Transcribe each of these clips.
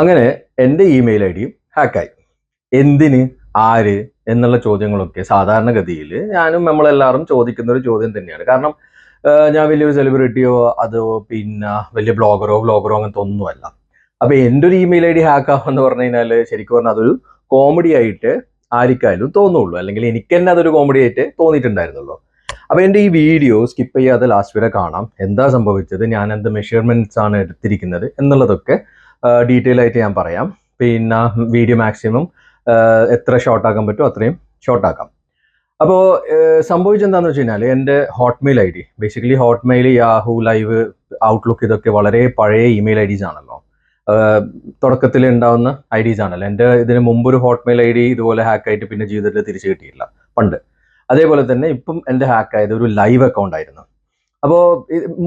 അങ്ങനെ എൻ്റെ email I ഡിയും ഹാക്കായി. എന്തിന്, ആര് എന്നുള്ള ചോദ്യങ്ങളൊക്കെ സാധാരണഗതിയിൽ ഞാനും നമ്മളെല്ലാവരും ചോദിക്കുന്ന ഒരു ചോദ്യം തന്നെയാണ്. കാരണം ഞാൻ വലിയൊരു സെലിബ്രിറ്റിയോ അതോ പിന്നെ വലിയ വ്ളോഗറോ അങ്ങനത്തെ ഒന്നുമല്ല. അപ്പൊ എൻ്റെ ഒരു ഇമെയിൽ ഐ ഡി ഹാക്ക് ആവാന്ന് പറഞ്ഞു കഴിഞ്ഞാൽ ശരിക്കും പറഞ്ഞാൽ അതൊരു കോമഡി ആയിട്ട് ആർക്കായാലും തോന്നുള്ളൂ, അല്ലെങ്കിൽ എനിക്ക് തന്നെ അതൊരു കോമഡി ആയിട്ട് തോന്നിയിട്ടുണ്ടായിരുന്നുള്ളൂ. അപ്പൊ എൻ്റെ ഈ വീഡിയോ സ്കിപ്പ് ചെയ്യാതെ ലാസ്റ്റ് വരെ കാണാം. എന്താ സംഭവിച്ചത്, ഞാൻ എന്ത് മെഷർമെന്റ്സ് ആണ് എടുത്തിരിക്കുന്നത് എന്നുള്ളതൊക്കെ ഡീറ്റെയിൽ ആയിട്ട് ഞാൻ പറയാം. പിന്നെ വീഡിയോ മാക്സിമം എത്ര ഷോർട്ട് ആക്കാൻ പറ്റുമോ അത്രയും ഷോർട്ട് ആക്കാം. അപ്പോൾ സംഭവിച്ചെന്താണെന്ന് വെച്ച് കഴിഞ്ഞാൽ എൻ്റെ Hotmail I D, basically Hotmail, Yahoo, live, outlook ഇതൊക്കെ വളരെ പഴയ ഇമെയിൽ ഐ ഡീസ് ആണല്ലോ. തുടക്കത്തിൽ ഉണ്ടാവുന്ന ഐ ഡീസ് ആണല്ലോ. എൻ്റെ ഇതിന് മുമ്പൊരു ഹോട്ട്മെയിൽ ഐ ഡി ഇതുപോലെ ഹാക്കായിട്ട് പിന്നെ ജീവിതത്തിൽ തിരിച്ചു കിട്ടിയില്ല പണ്ട്. അതേപോലെ തന്നെ ഇപ്പം എൻ്റെ ഹാക്കായത് ഒരു ലൈവ് അക്കൗണ്ട് ആയിരുന്നു. അപ്പോൾ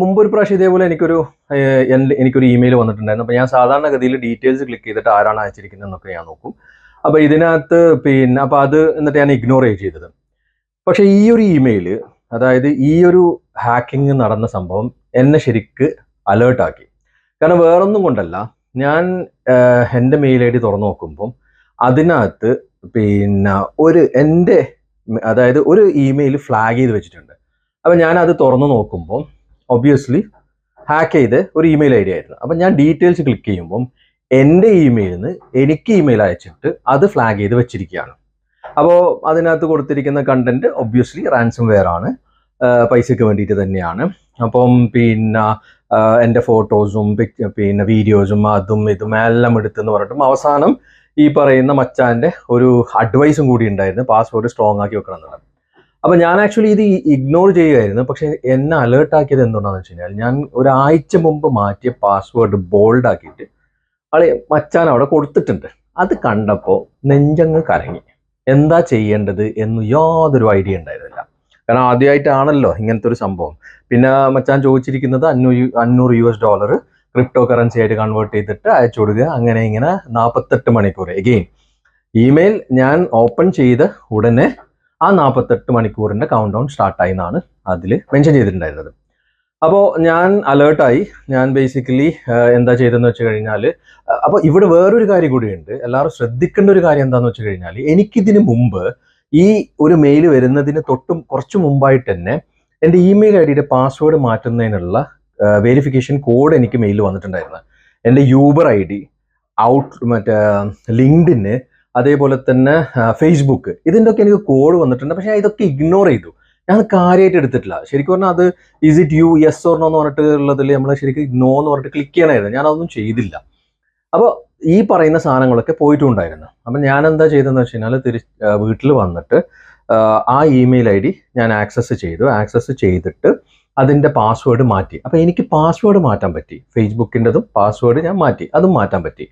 മുമ്പൊരു പ്രാവശ്യം ഇതേപോലെ എനിക്കൊരു ഇമെയിൽ വന്നിട്ടുണ്ടായിരുന്നു. അപ്പോൾ ഞാൻ സാധാരണഗതിയിൽ ഡീറ്റെയിൽസ് ക്ലിക്ക് ചെയ്തിട്ട് ആരാണ് അയച്ചിരിക്കുന്നത് എന്നൊക്കെ ഞാൻ നോക്കും. അപ്പോൾ ഇതിനകത്ത് അപ്പോൾ അത് എന്നിട്ട് ഞാൻ ഇഗ്നോർ ചെയ്തത്. പക്ഷേ ഈ ഒരു ഇമെയിൽ, അതായത് ഈ ഒരു ഹാക്കിംഗ് നടന്ന സംഭവം എന്നെ ശരിക്ക് അലേർട്ടാക്കി. കാരണം വേറൊന്നും കൊണ്ടല്ല, ഞാൻ എൻ്റെ മെയിൽ ഐ ഡി തുറന്നു നോക്കുമ്പം അതിനകത്ത് അതായത് ഒരു ഇമെയിൽ ഫ്ലാഗ് ചെയ്ത് വെച്ചിട്ടുണ്ട്. അപ്പം ഞാൻ അത് തുറന്നു നോക്കുമ്പോൾ ഒബ്വിയസ്ലി ഹാക്ക് ചെയ്ത് ഒരു ഇമെയിൽ ഐ ഡി ആയിരുന്നു. അപ്പം ഞാൻ ഡീറ്റെയിൽസ് ക്ലിക്ക് ചെയ്യുമ്പം എൻ്റെ ഇമെയിലിൽ നിന്ന് എനിക്ക് ഇമെയിൽ അയച്ചിട്ട് അത് ഫ്ലാഗ് ചെയ്ത് വെച്ചിരിക്കുകയാണ്. അപ്പോൾ അതിനകത്ത് കൊടുത്തിരിക്കുന്ന കണ്ടന്റ് ഒബ്വിയസ്ലി റാൻസം വെയർ ആണ്, പൈസയ്ക്ക് വേണ്ടിയിട്ട് തന്നെയാണ്. അപ്പം എൻ്റെ ഫോട്ടോസും വീഡിയോസും അതും ഇതും എല്ലാം എടുത്തെന്ന് പറഞ്ഞിട്ടും അവസാനം ഈ പറയുന്ന മച്ചാൻ്റെ ഒരു അഡ്വൈസും കൂടി ഉണ്ടായിരുന്നു, പാസ്വേഡ് സ്ട്രോങ് ആക്കി വെക്കണം എന്നുള്ളത്. അപ്പം ഞാൻ ആക്ച്വലി ഇത് ഇഗ്നോർ ചെയ്യുമായിരുന്നു. പക്ഷെ എന്നെ അലേർട്ടാക്കിയത് എന്തുകൊണ്ടാണെന്ന് വെച്ച് കഴിഞ്ഞാൽ, ഞാൻ ഒരാഴ്ച മുമ്പ് മാറ്റിയ പാസ്വേഡ് ബോൾഡ് ആക്കിയിട്ട് മച്ചാൻ അവിടെ കൊടുത്തിട്ടുണ്ട്. അത് കണ്ടപ്പോൾ നെഞ്ചങ്ങ് കരങ്ങി. എന്താ ചെയ്യേണ്ടത് എന്ന് യാതൊരു ഐഡിയ ഉണ്ടായിരുന്നില്ല. കാരണം ആദ്യമായിട്ടാണല്ലോ ഇങ്ങനത്തെ ഒരു സംഭവം. പിന്നെ മച്ചാൻ ചോദിച്ചിരിക്കുന്നത് $500 ക്രിപ്റ്റോ കറൻസി ആയിട്ട് കൺവേർട്ട് ചെയ്തിട്ട് അയച്ചു കൊടുക്കുക. അങ്ങനെ ഇങ്ങനെ 48 മണിക്കൂർ. എഗെയിൻ ഇമെയിൽ ഞാൻ ഓപ്പൺ ചെയ്ത ഉടനെ ആ 48 മണിക്കൂറിൻ്റെ കൗണ്ട് ഡൗൺ സ്റ്റാർട്ടായി എന്നാണ് അതിൽ മെൻഷൻ ചെയ്തിട്ടുണ്ടായിരുന്നത്. അപ്പോൾ ഞാൻ അലേർട്ടായി. ഞാൻ ബേസിക്കലി എന്താ ചെയ്തതെന്ന് വെച്ച് കഴിഞ്ഞാൽ, അപ്പോൾ ഇവിടെ വേറൊരു കാര്യം കൂടിയുണ്ട്. എല്ലാവരും ശ്രദ്ധിക്കേണ്ട ഒരു കാര്യം എന്താണെന്ന് വെച്ച് കഴിഞ്ഞാൽ, എനിക്കിതിന് മുമ്പ് ഈ ഒരു മെയിൽ വരുന്നതിന് കുറച്ച് മുമ്പായിട്ട് തന്നെ എൻ്റെ ഇമെയിൽ ഐ ഡിയുടെ പാസ്വേഡ് മാറ്റുന്നതിനുള്ള വെരിഫിക്കേഷൻ കോഡ് എനിക്ക് മെയിൽ വന്നിട്ടുണ്ടായിരുന്നു. എൻ്റെ യൂബർ ഐ ഡി, ലിങ്ക്ഡിന്, അതേപോലെ തന്നെ ഫേസ്ബുക്ക്, ഇതിൻ്റെ ഒക്കെ എനിക്ക് കോഡ് വന്നിട്ടുണ്ട്. പക്ഷേ ഇതൊക്കെ ഇഗ്നോർ ചെയ്തു. ഞാൻ കാര്യമായിട്ട് എടുത്തിട്ടില്ല. ശരിക്കും പറഞ്ഞാൽ അത് is it you, yes or no എന്ന് പറഞ്ഞിട്ടുള്ളതിൽ നമ്മൾ ശരിക്കും നോ എന്ന് പറഞ്ഞിട്ട് ക്ലിക്ക് ചെയ്യണമായിരുന്നു. ഞാനതൊന്നും ചെയ്തില്ല. അപ്പോൾ ഈ പറയുന്ന സാധനങ്ങളൊക്കെ പോയിട്ടുണ്ടായിരുന്നു. അപ്പം ഞാൻ എന്താ ചെയ്തതെന്ന് വെച്ച് കഴിഞ്ഞാൽ, വീട്ടിൽ വന്നിട്ട് ആ ഇമെയിൽ ഐ ഡി ഞാൻ ആക്സസ് ചെയ്തിട്ട് അതിൻ്റെ പാസ്വേഡ് മാറ്റി. അപ്പോൾ എനിക്ക് പാസ്വേഡ് മാറ്റാൻ പറ്റി. ഫേസ്ബുക്കിൻ്റെതും പാസ്വേഡ് ഞാൻ മാറ്റി, അതും മാറ്റാൻ പറ്റി.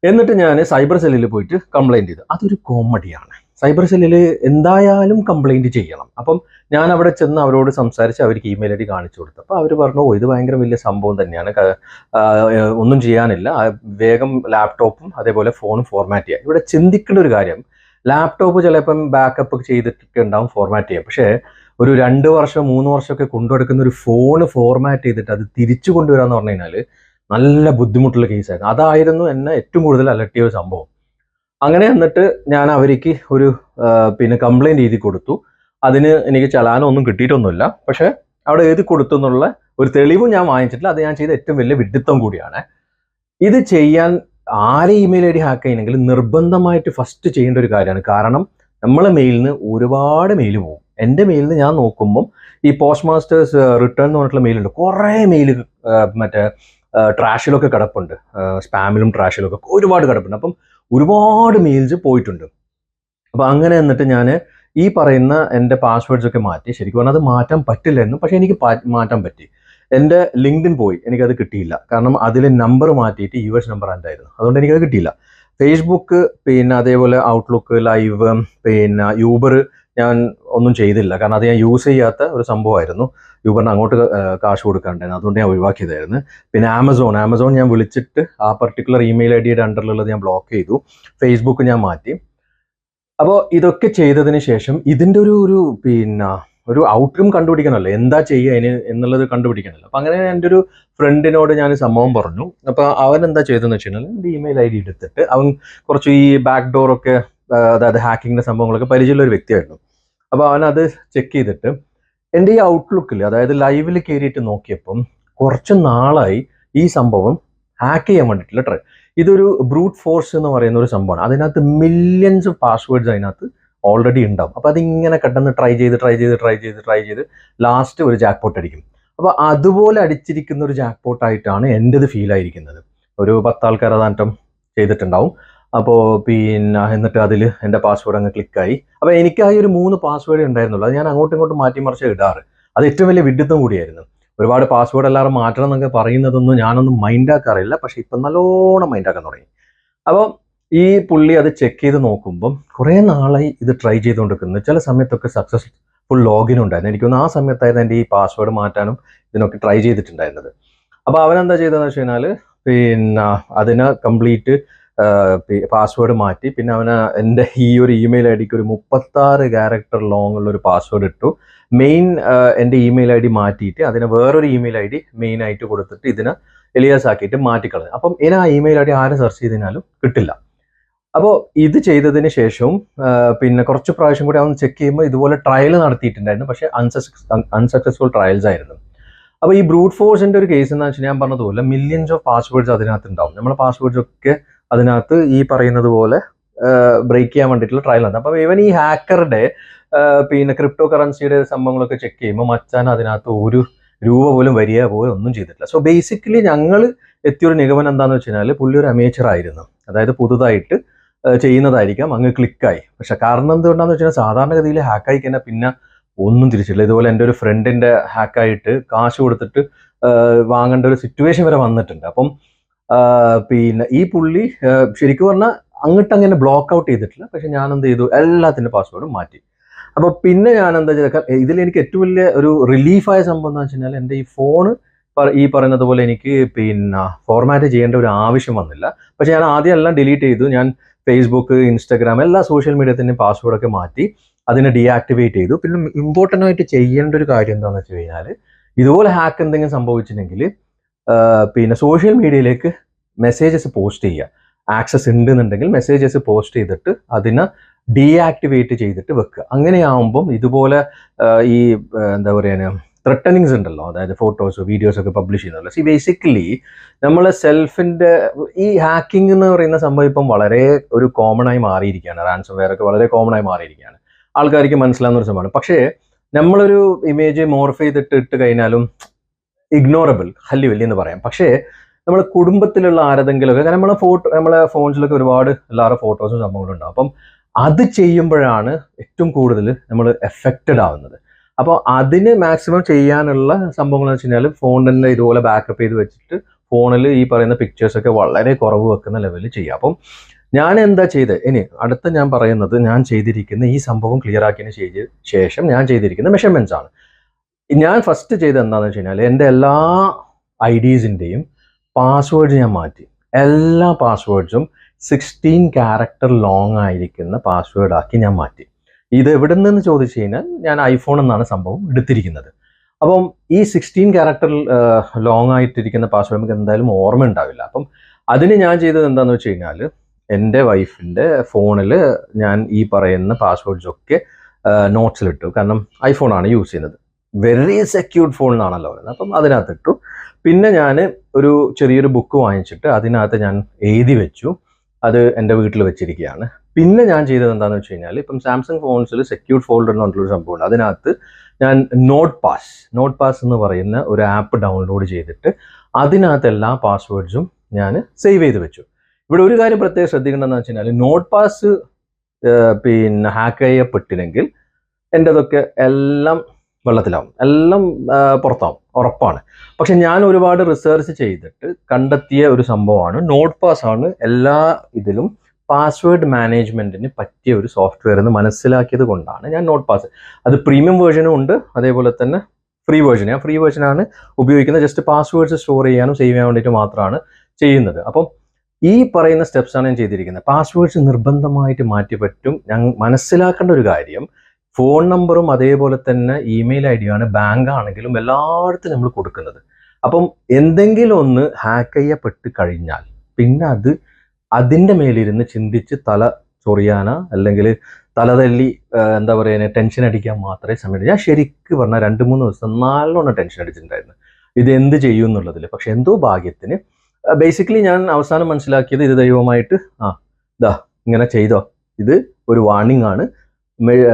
എന്നിട്ട് ഞാൻ സൈബർ സെല്ലിൽ പോയിട്ട് കംപ്ലൈൻറ്റ് ചെയ്തു. അതൊരു കോമഡിയാണ്. സൈബർ സെല്ലിൽ എന്തായാലും കംപ്ലൈൻറ്റ് ചെയ്യണം. അപ്പം ഞാൻ അവിടെ ചെന്ന് അവരോട് സംസാരിച്ച് അവർക്ക് ഇമെയിൽ ഐ ഡി കാണിച്ചു കൊടുത്തു. അപ്പോൾ അവർ പറഞ്ഞു, ഇത് ഭയങ്കര വലിയ സംഭവം തന്നെയാണ്, ഒന്നും ചെയ്യാനില്ല, വേഗം ലാപ്ടോപ്പും അതേപോലെ ഫോണും ഫോർമാറ്റ് ചെയ്യുക. ഇവിടെ ചിന്തിക്കേണ്ട ഒരു കാര്യം, ലാപ്ടോപ്പ് ചിലപ്പം ബാക്കപ്പ് ചെയ്തിട്ടൊക്കെ ഉണ്ടാവും, ഫോർമാറ്റ് ചെയ്യാം. പക്ഷേ ഒരു 2 വർഷം 3 വർഷമൊക്കെ കൊണ്ടുനടക്കുന്ന ഒരു ഫോണ് ഫോർമാറ്റ് ചെയ്തിട്ട് അത് തിരിച്ചു കൊണ്ടുവരാന്ന് പറഞ്ഞു കഴിഞ്ഞാൽ നല്ല ബുദ്ധിമുട്ടുള്ള കേസായിരുന്നു. അതായിരുന്നു എന്നെ ഏറ്റവും കൂടുതൽ അലട്ടിയ ഒരു സംഭവം. അങ്ങനെ എന്നിട്ട് ഞാൻ അവർക്ക് ഒരു കംപ്ലൈൻറ്റ് എഴുതി കൊടുത്തു. അതിന് എനിക്ക് ചലാനൊന്നും കിട്ടിയിട്ടൊന്നുമില്ല. പക്ഷേ അവിടെ എഴുതി കൊടുത്തു എന്നുള്ള ഒരു തെളിവും ഞാൻ വാങ്ങിച്ചിട്ടില്ല. അത് ഞാൻ ചെയ്ത ഏറ്റവും വലിയ വിഡ്ഢിത്തം കൂടിയാണ്. ഇത് ചെയ്യാൻ ആരെ ഇമെയിൽ ഐ ഡി ഹാക്ക് ചെയ്യണമെങ്കിൽ നിർബന്ധമായിട്ട് ഫസ്റ്റ് ചെയ്യേണ്ട ഒരു കാര്യമാണ്. കാരണം നമ്മളെ മെയിലിൽ നിന്ന് ഒരുപാട് മെയിൽ പോകും. എൻ്റെ മെയിലിൽ നിന്ന് ഞാൻ നോക്കുമ്പം ഈ പോസ്റ്റ് മാസ്റ്റേഴ്സ് റിട്ടേൺ എന്ന് പറഞ്ഞിട്ടുള്ള മെയിലുണ്ട്. കുറേ മെയിൽ ട്രാഷിലൊക്കെ കിടപ്പുണ്ട്, സ്പാമിലും ട്രാഷിലൊക്കെ ഒരുപാട് കിടപ്പുണ്ട്. അപ്പം ഒരുപാട് മെയിൽസ് പോയിട്ടുണ്ട്. അപ്പോൾ അങ്ങനെ എന്നിട്ട് ഞാൻ ഈ പറയുന്ന എൻ്റെ പാസ്വേഡ്സ് ഒക്കെ മാറ്റി. ശരിക്കും പറഞ്ഞാൽ അത് മാറ്റാൻ പറ്റില്ലായിരുന്നു, പക്ഷേ എനിക്ക് മാറ്റാൻ പറ്റി. എൻ്റെ ലിങ്ക്ഡിൻ പോയി, എനിക്കത് കിട്ടിയില്ല. കാരണം അതിൽ നമ്പർ മാറ്റിയിട്ട് US നമ്പർ ആയിരുന്നു, അതുകൊണ്ട് എനിക്കത് കിട്ടിയില്ല. ഫേസ്ബുക്ക്, അതേപോലെ ഔട്ട്ലുക്ക്, ലൈവ്, യൂബർ ഞാൻ ഒന്നും ചെയ്തില്ല. കാരണം അത് ഞാൻ യൂസ് ചെയ്യാത്ത ഒരു സംഭവമായിരുന്നു. യൂബറിന് അങ്ങോട്ട് കാശ് കൊടുക്കാണ്ടായിരുന്നു, അതുകൊണ്ട് ഞാൻ ഒഴിവാക്കിയതായിരുന്നു. പിന്നെ ആമസോൺ ഞാൻ വിളിച്ചിട്ട് ആ പർട്ടിക്കുലർ ഇമെയിൽ ഐ ഡിയുടെ അണ്ടറിലുള്ളത് ഞാൻ ബ്ലോക്ക് ചെയ്തു. ഫേസ്ബുക്ക് ഞാൻ മാറ്റി. അപ്പോൾ ഇതൊക്കെ ചെയ്തതിന് ശേഷം ഇതിൻ്റെ ഒരു ഒരു ഔട്ട്കം കണ്ടുപിടിക്കണമല്ലോ, എന്താ ചെയ്യുക അതിന് എന്നുള്ളത് കണ്ടുപിടിക്കണമല്ലോ. അപ്പം അങ്ങനെ എൻ്റെ ഒരു ഫ്രണ്ടിനോട് ഞാൻ സംഭവം പറഞ്ഞു. അപ്പോൾ അവൻ എന്താ ചെയ്തതെന്ന് വെച്ച് കഴിഞ്ഞാൽ എൻ്റെ ഇമെയിൽ ID എടുത്തിട്ട് അവൻ കുറച്ച് ഈ ബാക്ക് ഡോറൊക്കെ, അതായത് ഹാക്കിങ്ങിൻ്റെ സംഭവങ്ങളൊക്കെ പരിചയമുള്ള ഒരു വ്യക്തിയായിരുന്നു. അപ്പോൾ അവനത് ചെക്ക് ചെയ്തിട്ട് എൻ്റെ ഈ ഔട്ട്ലുക്കിൽ, അതായത് ലൈവിൽ കയറിയിട്ട് നോക്കിയപ്പം കുറച്ച് നാളായി ഈ സംഭവം ഹാക്ക് ചെയ്യാൻ വേണ്ടിയിട്ടുള്ള ട്രൈ. ഇതൊരു ബ്രൂട്ട് ഫോഴ്സ് എന്ന് പറയുന്ന ഒരു സംഭവമാണ്. അതിനകത്ത് മില്യൺസ് ഓഫ് പാസ്വേഡ്സ് അതിനകത്ത് ഓൾറെഡി ഉണ്ടാവും. അപ്പോൾ അതിങ്ങനെ പെട്ടെന്ന് ട്രൈ ചെയ്ത് ലാസ്റ്റ് ഒരു ജാക്ക് പോട്ട് അടിക്കും. അപ്പോൾ അതുപോലെ അടിച്ചിരിക്കുന്ന ഒരു ജാക്ക് പോട്ടായിട്ടാണ് എൻ്റെത് ഫീൽ ആയിരിക്കുന്നത്. ഒരു 10 ആൾക്കാർ അതാറ്റം ചെയ്തിട്ടുണ്ടാവും. അപ്പോൾ പിന്നെ എന്നിട്ട് അതിൽ എൻ്റെ പാസ്വേഡ് അങ്ങ് ക്ലിക്കായി. അപ്പോൾ എനിക്കായി ഒരു 3 പാസ്വേഡ് ഉണ്ടായിരുന്നുള്ളൂ. അത് ഞാൻ അങ്ങോട്ടും ഇങ്ങോട്ടും മാറ്റി മറിച്ച് ഇടാറ്. അത് ഏറ്റവും വലിയ വിഡിത്തം കൂടിയായിരുന്നു. ഒരുപാട് പാസ്വേഡ് എല്ലാവരും മാറ്റണം എന്നൊക്കെ പറയുന്നതൊന്നും ഞാനൊന്നും മൈൻഡാക്കാറില്ല. പക്ഷേ ഇപ്പം നല്ലോണം മൈൻഡാക്കാൻ തുടങ്ങി. അപ്പോൾ ഈ പുള്ളി അത് ചെക്ക് ചെയ്ത് നോക്കുമ്പം കുറേ നാളായി ഇത് ട്രൈ ചെയ്തുകൊണ്ടിരിക്കുന്നു. ചില സമയത്തൊക്കെ സക്സസ്ഫുൾ ലോഗിൻ ഉണ്ടായിരുന്നു. എനിക്കൊന്ന് ആ സമയത്തായിരുന്നു എൻ്റെ ഈ പാസ്വേഡ് മാറ്റാനും ഇതിനൊക്കെ ട്രൈ ചെയ്തിട്ടുണ്ടായിരുന്നത്. അപ്പോൾ അവനെന്താ ചെയ്തതെന്ന് വെച്ച് കഴിഞ്ഞാൽ പിന്നെ അതിനെ കംപ്ലീറ്റ് പാസ്വേഡ് മാറ്റി. പിന്നെ അവന് എൻ്റെ ഈ ഒരു ഇമെയിൽ ID-ക്ക് ഒരു 36 ക്യാരക്ടർ ലോങ് ഉള്ള ഒരു പാസ്വേഡ് ഇട്ടു. മെയിൻ എൻ്റെ ഇമെയിൽ ID മാറ്റിയിട്ട് അതിന് വേറൊരു ഇമെയിൽ ID മെയിൻ ആയിട്ട് കൊടുത്തിട്ട് ഇതിനെ എലിയാസ് ആക്കിയിട്ട് മാറ്റിക്കളഞ്ഞു. അപ്പം ഇനി ആ ഇമെയിൽ ID ആരെ സെർച്ച് ചെയ്തതിനാലും കിട്ടില്ല. അപ്പോൾ ഇത് ചെയ്തതിന് ശേഷവും പിന്നെ കുറച്ച് പ്രാവശ്യം കൂടി അവൻ ചെക്ക് ചെയ്യുമ്പോൾ ഇതുപോലെ ട്രയൽ നടത്തിയിട്ടുണ്ടായിരുന്നു. പക്ഷേ അൺസക്സസ്ഫുൾ ട്രയൽസ് ആയിരുന്നു. അപ്പോൾ ഈ ബ്രൂട്ട് ഫോഴ്സിൻ്റെ ഒരു കേസ് എന്ന് വെച്ചാൽ ഞാൻ പറഞ്ഞതുപോലെ മില്യൺസ് ഓഫ് പാസ്വേഡ്സ് അതിനകത്ത് ഉണ്ടാവും. നമ്മുടെ പാസ്വേഡ്സ് ഒക്കെ അതിനകത്ത് ഈ പറയുന്നത് പോലെ ബ്രേക്ക് ചെയ്യാൻ വേണ്ടിയിട്ടുള്ള ട്രയൽ നടത്തും. അപ്പോൾ ഇവൻ ഈ ഹാക്കറുടെ പിന്നെ ക്രിപ്റ്റോ കറൻസിയുടെ സംഭവങ്ങളൊക്കെ ചെക്ക് ചെയ്യുമ്പോൾ മച്ചാൻ അതിനകത്ത് ഒരു രൂപ പോലും വരിക പോലും ഒന്നും ചെയ്തിട്ടില്ല. സോ ബേസിക്കലി ഞങ്ങൾ എത്തിയൊരു നിഗമനം എന്താണെന്ന് വെച്ച് കഴിഞ്ഞാൽ പുള്ളി ഒരു അമേച്ചർ ആയിരുന്നു. അതായത് പുതുതായിട്ട് ചെയ്യുന്നതായിരിക്കാം, അങ്ങ് ക്ലിക്കായി. പക്ഷെ കാരണം എന്തുകൊണ്ടാന്ന് വെച്ചാൽ സാധാരണഗതിയിൽ ഹാക്കായി കഴിഞ്ഞാൽ പിന്നെ ഒന്നും തിരിച്ചില്ല. ഇതുപോലെ എൻ്റെ ഒരു ഫ്രണ്ടിൻ്റെ ഹാക്കായിട്ട് കാശ് കൊടുത്തിട്ട് വാങ്ങേണ്ട ഒരു സിറ്റുവേഷൻ വരെ വന്നിട്ടുണ്ട്. അപ്പം പിന്നെ ഈ പുള്ളി ശരിക്കും പറഞ്ഞാൽ അങ്ങനെ ബ്ലോക്ക് ഔട്ട് ചെയ്തിട്ടില്ല. പക്ഷെ ഞാൻ എന്ത് ചെയ്തു, എല്ലാത്തിൻ്റെ പാസ്വേഡും മാറ്റി. അപ്പോൾ പിന്നെ ഞാൻ എന്താ ചെയ്ത, ഇതിൽ എനിക്ക് ഏറ്റവും വലിയ ഒരു റിലീഫായ സംഭവം എന്ന് വെച്ച് കഴിഞ്ഞാൽ എൻ്റെ ഈ ഫോണ് ഈ പറയുന്നത് പോലെ എനിക്ക് പിന്നെ ഫോർമാറ്റ് ചെയ്യേണ്ട ഒരു ആവശ്യം വന്നില്ല. പക്ഷെ ഞാൻ ആദ്യം എല്ലാം ഡിലീറ്റ് ചെയ്തു. ഞാൻ ഫേസ്ബുക്ക്, ഇൻസ്റ്റാഗ്രാം എല്ലാ സോഷ്യൽ മീഡിയത്തിൻ്റെയും പാസ്വേഡൊക്കെ മാറ്റി അതിനെ ഡീആക്ടിവേറ്റ് ചെയ്തു. പിന്നെ ഇമ്പോർട്ടൻ്റ് ആയിട്ട് ചെയ്യേണ്ട ഒരു കാര്യം എന്താണെന്ന് വെച്ച് കഴിഞ്ഞാൽ ഇതുപോലെ ഹാക്ക് എന്തെങ്കിലും സംഭവിച്ചിട്ടുണ്ടെങ്കിൽ പിന്നെ സോഷ്യൽ മീഡിയയിലേക്ക് മെസ്സേജസ് പോസ്റ്റ് ചെയ്യുക. ആക്സസ് ഉണ്ടെന്നുണ്ടെങ്കിൽ മെസ്സേജസ് പോസ്റ്റ് ചെയ്തിട്ട് അതിനെ ഡീആക്ടിവേറ്റ് ചെയ്തിട്ട് വെക്കുക. അങ്ങനെയാവുമ്പം ഇതുപോലെ ഈ എന്താ പറയുക ത്രെട്ടനിങ്സ് ഉണ്ടല്ലോ, അതായത് ഫോട്ടോസോ വീഡിയോസോ ഒക്കെ പബ്ലിഷ് ചെയ്യുന്നല്ലോ. സി ബേസിക്കലി നമ്മളെ സെൽഫിൻ്റെ ഈ ഹാക്കിംഗ് എന്ന് പറയുന്ന സംഭവം ഇപ്പം വളരെ ഒരു കോമൺ ആയി മാറിയിരിക്കുകയാണ്. റാൻസം വെയർ ഒക്കെ വളരെ കോമൺ ആയി മാറിയിരിക്കുകയാണ്. ആൾക്കാർക്ക് മനസ്സിലാവുന്ന ഒരു സംഭവമാണ്. പക്ഷേ നമ്മളൊരു ഇമേജ് മോർഫ് ചെയ്തിട്ട് ഇട്ട് കഴിഞ്ഞാലും ഇഗ്നോറബിൾ വലിയ എന്ന് പറയാം. പക്ഷേ നമ്മുടെ കുടുംബത്തിലുള്ള ആരെതെങ്കിലുമൊക്കെ, കാരണം നമ്മളെ ഫോൺസിലൊക്കെ ഒരുപാട് എല്ലാവരുടെ ഫോട്ടോസും സംഭവങ്ങളും ഉണ്ടാവും. അപ്പം അത് ചെയ്യുമ്പോഴാണ് ഏറ്റവും കൂടുതൽ നമ്മൾ എഫക്റ്റഡ് ആവുന്നത്. അപ്പോൾ അതിന് മാക്സിമം ചെയ്യാനുള്ള സംഭവങ്ങൾ എന്ന് വെച്ച് കഴിഞ്ഞാൽ ഫോണിൻ്റെ ഇതുപോലെ ബാക്കപ്പ് ചെയ്ത് വെച്ചിട്ട് ഫോണിൽ ഈ പറയുന്ന പിക്ചേഴ്സൊക്കെ വളരെ കുറവ് വെക്കുന്ന ലെവലിൽ ചെയ്യാം. അപ്പം ഞാൻ എന്താ ചെയ്തത്, ഇനി അടുത്ത ഞാൻ പറയുന്നത് ഞാൻ ചെയ്തിരിക്കുന്ന ഈ സംഭവം ക്ലിയർ ആക്കിയതിന് ശേഷം ഞാൻ ചെയ്തിരിക്കുന്ന മെഷർമെൻറ്റ്സ് ആണ്. ഞാൻ ഫസ്റ്റ് ചെയ്തത് എന്താണെന്ന് വെച്ച് കഴിഞ്ഞാൽ എൻ്റെ എല്ലാ IDസിൻ്റെയും പാസ്വേഡ് ഞാൻ മാറ്റി. എല്ലാ പാസ്വേഡ്സും 16 ക്യാരക്ടർ ലോങ് ആയിരിക്കുന്ന പാസ്വേഡാക്കി ഞാൻ മാറ്റി. ഇത് എവിടെ നിന്നെന്ന് ചോദിച്ചു കഴിഞ്ഞാൽ ഞാൻ ഐഫോൺ എന്നാണ് സംഭവം എടുത്തിരിക്കുന്നത്. അപ്പം ഈ 16 ക്യാരക്ടർ ലോങ് ആയിട്ടിരിക്കുന്ന പാസ്വേഡ് നമുക്ക് എന്തായാലും ഓർമ്മ ഉണ്ടാവില്ല. അപ്പം അതിന് ഞാൻ ചെയ്തത് എന്താണെന്ന് വെച്ച് കഴിഞ്ഞാൽ എൻ്റെ വൈഫിൻ്റെ ഫോണിൽ ഞാൻ ഈ പറയുന്ന പാസ്വേഡ്സൊക്കെ നോട്ട്സിലിട്ടു. കാരണം ഐഫോണാണ് യൂസ് ചെയ്യുന്നത്, വെരി സെക്യൂർഡ് ഫോൺ എന്നാണല്ലോ പറയുന്നത്. അപ്പം അതിനകത്തിട്ടു. പിന്നെ ഞാൻ ഒരു ചെറിയൊരു ബുക്ക് വാങ്ങിച്ചിട്ട് അതിനകത്ത് ഞാൻ എഴുതി വെച്ചു. അത് എൻ്റെ വീട്ടിൽ വെച്ചിരിക്കുകയാണ്. പിന്നെ ഞാൻ ചെയ്തത് എന്താണെന്ന് വെച്ച് കഴിഞ്ഞാൽ ഇപ്പം സാംസങ് ഫോൺസിൽ സെക്യൂർഡ് ഫോൾഡർ എന്ന് പറഞ്ഞിട്ടുള്ളൊരു സംഭവമുണ്ട്. അതിനകത്ത് ഞാൻ നോട്ട് പാസ് എന്ന് പറയുന്ന ഒരു ആപ്പ് ഡൗൺലോഡ് ചെയ്തിട്ട് അതിനകത്ത് എല്ലാ പാസ്വേഡ്സും ഞാൻ സേവ് ചെയ്ത് വെച്ചു. ഇവിടെ ഒരു കാര്യം പ്രത്യേകം ശ്രദ്ധിക്കേണ്ടതെന്ന് വെച്ച് കഴിഞ്ഞാൽ നോട്ട് പാസ് പിന്നെ ഹാക്ക് ചെയ്യപ്പെട്ടില്ലെങ്കിൽ എൻ്റെതൊക്കെ എല്ലാം വെള്ളത്തിലാവും, എല്ലാം പുറത്താവും, ഉറപ്പാണ്. പക്ഷെ ഞാൻ ഒരുപാട് റിസർച്ച് ചെയ്തിട്ട് കണ്ടെത്തിയ ഒരു സംഭവമാണ് നോട്ട് പാസ് ആണ് എല്ലാ ഇതിലും പാസ്വേഡ് മാനേജ്മെൻറ്റിന് പറ്റിയ ഒരു സോഫ്റ്റ്വെയർ എന്ന് മനസ്സിലാക്കിയത് കൊണ്ടാണ് ഞാൻ നോട്ട് പാസ്. അത് പ്രീമിയം വേർഷനും ഉണ്ട്, അതേപോലെ തന്നെ ഫ്രീ വേർഷൻ. ഞാൻ ഫ്രീ വേർഷനാണ് ഉപയോഗിക്കുന്നത്. ജസ്റ്റ് പാസ്വേഡ്സ് സ്റ്റോർ ചെയ്യാനും സേവ് ചെയ്യാൻ വേണ്ടിയിട്ട് മാത്രമാണ് ചെയ്യുന്നത്. അപ്പം ഈ പറയുന്ന സ്റ്റെപ്സാണ് ഞാൻ ചെയ്തിരിക്കുന്നത്. പാസ്വേഡ്സ് നിർബന്ധമായിട്ട് മാറ്റി പറ്റും. ഞാൻ മനസ്സിലാക്കേണ്ട ഒരു കാര്യം, ഫോൺ നമ്പറും അതേപോലെ തന്നെ ഇമെയിൽ ഐ ഡിയാണ് ബാങ്ക് ആണെങ്കിലും എല്ലായിടത്തും നമ്മൾ കൊടുക്കുന്നത്. അപ്പം എന്തെങ്കിലും ഒന്ന് ഹാക്ക് ചെയ്യപ്പെട്ട് കഴിഞ്ഞാൽ പിന്നെ അത് അതിൻ്റെ മേലിരുന്ന് ചിന്തിച്ച് തല ചൊറിയാനോ അല്ലെങ്കിൽ തലതല്ലി എന്താ പറയുക ടെൻഷൻ അടിക്കാൻ മാത്രമേ സമയം. ഞാൻ ശരിക്കും പറഞ്ഞാൽ 2-3 ദിവസം നല്ലോണം ടെൻഷൻ അടിച്ചിട്ടുണ്ടായിരുന്നു ഇത് എന്ത് ചെയ്യും എന്നുള്ളതിൽ. പക്ഷെ എന്തോ ഭാഗ്യത്തിന് ബേസിക്കലി ഞാൻ അവസാനം മനസ്സിലാക്കിയത് ഇത് ദൈവമായിട്ട് ഇതാ ഇങ്ങനെ ചെയ്തോ, ഇത് ഒരു വാർണിംഗ് ആണ്,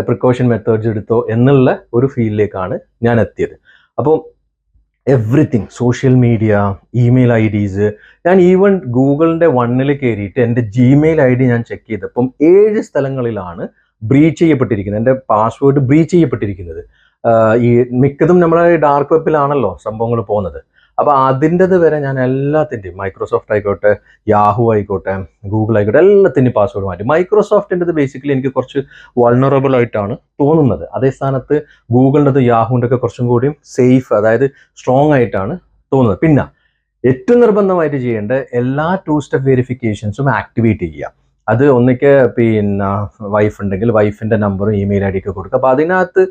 പ്രിക്കോഷൻ മെത്തേഡ്സ് എടുത്തോ എന്നുള്ള ഒരു ഫീലിലേക്കാണ് ഞാൻ എത്തിയത്. അപ്പോൾ everything social media, email I ഡീസ്, ഞാൻ ഈവൻ ഗൂഗിളിൻ്റെ 1 കയറിയിട്ട് എൻ്റെ ജിമെയിൽ ഐ ഡി ഞാൻ ചെക്ക് ചെയ്തപ്പം 7 സ്ഥലങ്ങളിലാണ് ബ്രീച്ച് ചെയ്യപ്പെട്ടിരിക്കുന്നത്, എൻ്റെ പാസ്വേഡ് ബ്രീച്ച് ചെയ്യപ്പെട്ടിരിക്കുന്നത്. ഈ മിക്കതും നമ്മളെ ഡാർക്ക് വെബിലാണല്ലോ സംഭവങ്ങൾ പോകുന്നത്. അപ്പോൾ അതിൻ്റെത് വരെ ഞാൻ എല്ലാത്തിൻ്റെയും മൈക്രോസോഫ്റ്റ് ആയിക്കോട്ടെ, യാഹു ആയിക്കോട്ടെ, ഗൂഗിൾ ആയിക്കോട്ടെ, എല്ലാത്തിൻ്റെയും പാസ്വേഡ് മാറ്റി. മൈക്രോസോഫ്റ്റിൻ്റെത് ബേസിക്കലി എനിക്ക് കുറച്ച് വൾണറബിൾ ആയിട്ടാണ് തോന്നുന്നത്. അതേ സ്ഥാനത്ത് ഗൂഗിളിൻ്റെത് യാഹുവിൻ്റെ ഒക്കെ കുറച്ചും കൂടിയും സേഫ്, അതായത് സ്ട്രോങ് ആയിട്ടാണ് തോന്നുന്നത്. പിന്നെ ഏറ്റവും നിർബന്ധമായിട്ട് ചെയ്യേണ്ട എല്ലാ 2 സ്റ്റെപ്പ് വെരിഫിക്കേഷൻസും ആക്ടിവേറ്റ് ചെയ്യുക. അത് ഒന്നിക്ക് പിന്നെ വൈഫ് ഉണ്ടെങ്കിൽ വൈഫിൻ്റെ നമ്പറും ഇമെയിൽ ഐ ഡി ഒക്കെ കൊടുക്കുക. അപ്പോൾ അതിനകത്ത്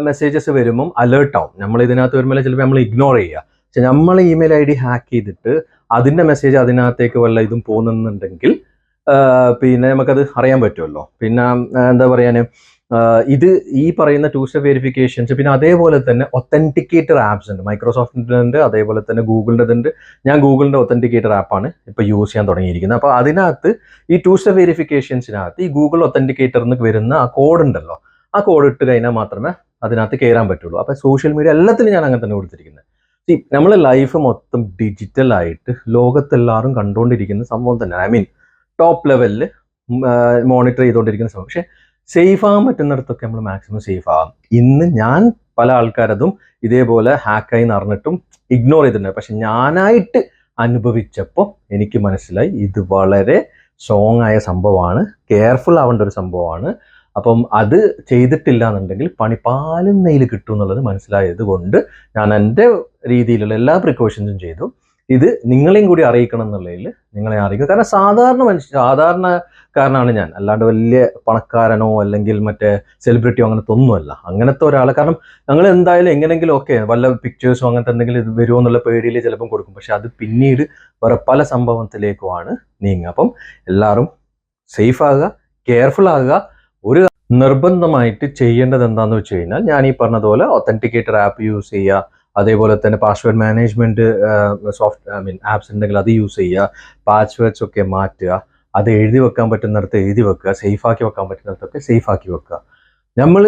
മെസ്സേജസ് വരുമ്പം അലേർട്ട് ആവും. നമ്മൾ ഇതിനകത്ത് വരുമ്പോൾ ചിലപ്പോൾ നമ്മൾ ഇഗ്നോർ ചെയ്യുക. പക്ഷെ നമ്മൾ ഇമെയിൽ ഐ ഡി ഹാക്ക് ചെയ്തിട്ട് അതിൻ്റെ മെസ്സേജ് അതിനകത്തേക്ക് വല്ല ഇതും പോകുന്നുണ്ടെങ്കിൽ പിന്നെ നമുക്കത് അറിയാൻ പറ്റുമല്ലോ. പിന്നെ എന്താ പറയാൻ, ഇത് ഈ പറയുന്ന 2 സ്റ്റെപ്പ് വെരിഫിക്കേഷൻസ്, പിന്നെ അതേപോലെ തന്നെ ഒത്തൻറ്റിക്കേറ്റർ ആപ്സ് ഉണ്ട്. മൈക്രോസോഫ്റ്റിൻ്റെ ഉണ്ട്, അതേപോലെ തന്നെ ഗൂഗിളിൻ്റെ ഉണ്ട്. ഞാൻ ഗൂഗിളിൻ്റെ ഒത്തൻറ്റിക്കേറ്റർ ആപ്പാണ് ഇപ്പോൾ യൂസ് ചെയ്യാൻ തുടങ്ങിയിരിക്കുന്നത്. അപ്പോൾ അതിനകത്ത് ഈ 2 സ്റ്റെപ്പ് വെരിഫിക്കേഷൻസിനകത്ത് ഈ ഗൂഗിൾ ഒത്തൻറ്റിക്കേറ്ററിൽ നിന്ന് വരുന്ന ആ കോഡ് ഉണ്ടല്ലോ, ആ കോഡ് ഇട്ട് കഴിഞ്ഞാൽ മാത്രമേ അതിനകത്ത് കയറാൻ പറ്റുള്ളൂ. അപ്പോൾ സോഷ്യൽ മീഡിയ എല്ലാത്തിലും ഞാൻ അങ്ങനെ തന്നെ കൊടുത്തിരിക്കുന്നത്. നമ്മളെ ലൈഫ് മൊത്തം ഡിജിറ്റലായിട്ട് ലോകത്തെല്ലാവരും കണ്ടുകൊണ്ടിരിക്കുന്ന സംഭവം തന്നെ. ഐ മീൻ ടോപ്പ് ലെവലിൽ മോണിറ്റർ ചെയ്തുകൊണ്ടിരിക്കുന്ന സംഭവം. പക്ഷേ സേഫ് ആകാൻ പറ്റുന്നിടത്തൊക്കെ നമ്മൾ മാക്സിമം സേഫ് ആകാം. ഇന്ന് ഞാൻ പല ആൾക്കാരതും ഇതേപോലെ ഹാക്കായി നടന്നിട്ടും ഇഗ്നോർ ചെയ്തിട്ടുണ്ട്. പക്ഷെ ഞാനായിട്ട് അനുഭവിച്ചപ്പോൾ എനിക്ക് മനസ്സിലായി ഇത് വളരെ സ്ട്രോങ് ആയ സംഭവമാണ്, കെയർഫുൾ ആവേണ്ട ഒരു സംഭവമാണ്. അപ്പം അത് ചെയ്തിട്ടില്ല എന്നുണ്ടെങ്കിൽ പണിപ്പാലും നെയ്യിൽ കിട്ടും എന്നുള്ളത് മനസ്സിലായത് കൊണ്ട് ഞാൻ എൻ്റെ രീതിയിലുള്ള എല്ലാ പ്രിക്കോഷൻസും ചെയ്തു. ഇത് നിങ്ങളെയും കൂടി അറിയിക്കണം എന്നുള്ളതിൽ നിങ്ങളെ അറിയിക്കുക. കാരണം സാധാരണക്കാരനാണ് ഞാൻ, അല്ലാണ്ട് വലിയ പണക്കാരനോ അല്ലെങ്കിൽ മറ്റേ സെലിബ്രിറ്റിയോ അങ്ങനത്തെ ഒന്നുമല്ല. അങ്ങനത്തെ ഒരാളെ, കാരണം ഞങ്ങൾ എന്തായാലും എങ്ങനെയെങ്കിലും ഒക്കെ വല്ല പിക്ചേഴ്സോ അങ്ങനത്തെ എന്തെങ്കിലും ഇത് വരുമോ എന്നുള്ള പേടിയിൽ ചിലപ്പം കൊടുക്കും. പക്ഷെ അത് പിന്നീട് വേറെ പല സംഭവത്തിലേക്കുമാണ് നീങ്ങുക. അപ്പം എല്ലാവരും സേഫ് ആകുക, കെയർഫുൾ ആകുക. ഒരു നിർബന്ധമായിട്ട് ചെയ്യേണ്ടത് എന്താണെന്ന് വെച്ച് കഴിഞ്ഞാൽ ഞാൻ ഈ പറഞ്ഞതുപോലെ ഒത്തൻറ്റിക്കേറ്റർ ആപ്പ് യൂസ് ചെയ്യുക, അതേപോലെ തന്നെ പാസ്വേഡ് മാനേജ്മെൻറ്റ് ആപ്സ് ഉണ്ടെങ്കിൽ അത് യൂസ് ചെയ്യുക, പാസ്വേഡ്സ് ഒക്കെ മാറ്റുക, അത് എഴുതി വെക്കാൻ പറ്റുന്നിടത്ത് എഴുതി വെക്കുക, സേഫാക്കി വെക്കാൻ പറ്റുന്നിടത്തൊക്കെ സേഫാക്കി വെക്കുക. നമ്മൾ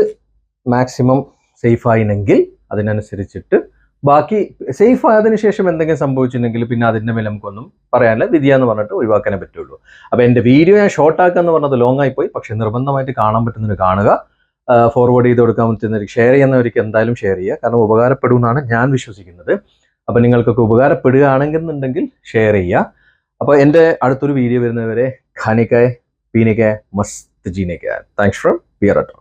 മാക്സിമം സേഫായിനെങ്കിൽ അതിനനുസരിച്ചിട്ട് ബാക്കി സേഫ് ആയതിനു ശേഷം എന്തെങ്കിലും സംഭവിച്ചിട്ടുണ്ടെങ്കിൽ പിന്നെ അതിൻ്റെ മേലെ നമുക്കൊന്നും പറയാനില്ല, വിധിയാന്ന് പറഞ്ഞിട്ട് ഒഴിവാക്കാനേ പറ്റുള്ളൂ. അപ്പോൾ എൻ്റെ വീഡിയോ ഞാൻ ഷോർട്ടാക്കുക എന്ന് പറഞ്ഞത് ലോങ് ആയിപ്പോയി. പക്ഷെ നിർബന്ധമായിട്ട് കാണാൻ പറ്റുന്നവർ കാണുക, ഫോർവേഡ് ചെയ്ത് കൊടുക്കാൻ പറ്റുന്നവർക്ക്, ഷെയർ ചെയ്യുന്നവർക്ക് എന്തായാലും ഷെയർ ചെയ്യുക. കാരണം ഉപകാരപ്പെടുമെന്നാണ് ഞാൻ വിശ്വസിക്കുന്നത്. അപ്പോൾ നിങ്ങൾക്കൊക്കെ ഉപകാരപ്പെടുകയാണെന്നുണ്ടെങ്കിൽ ഷെയർ ചെയ്യുക. അപ്പോൾ എൻ്റെ അടുത്തൊരു വീഡിയോ വരുന്നവരെ ഖാനിക്കായ പീനിക്കായ മസ്ത് ജീനിക്കായ. Thanks from പിയറട്ടോ.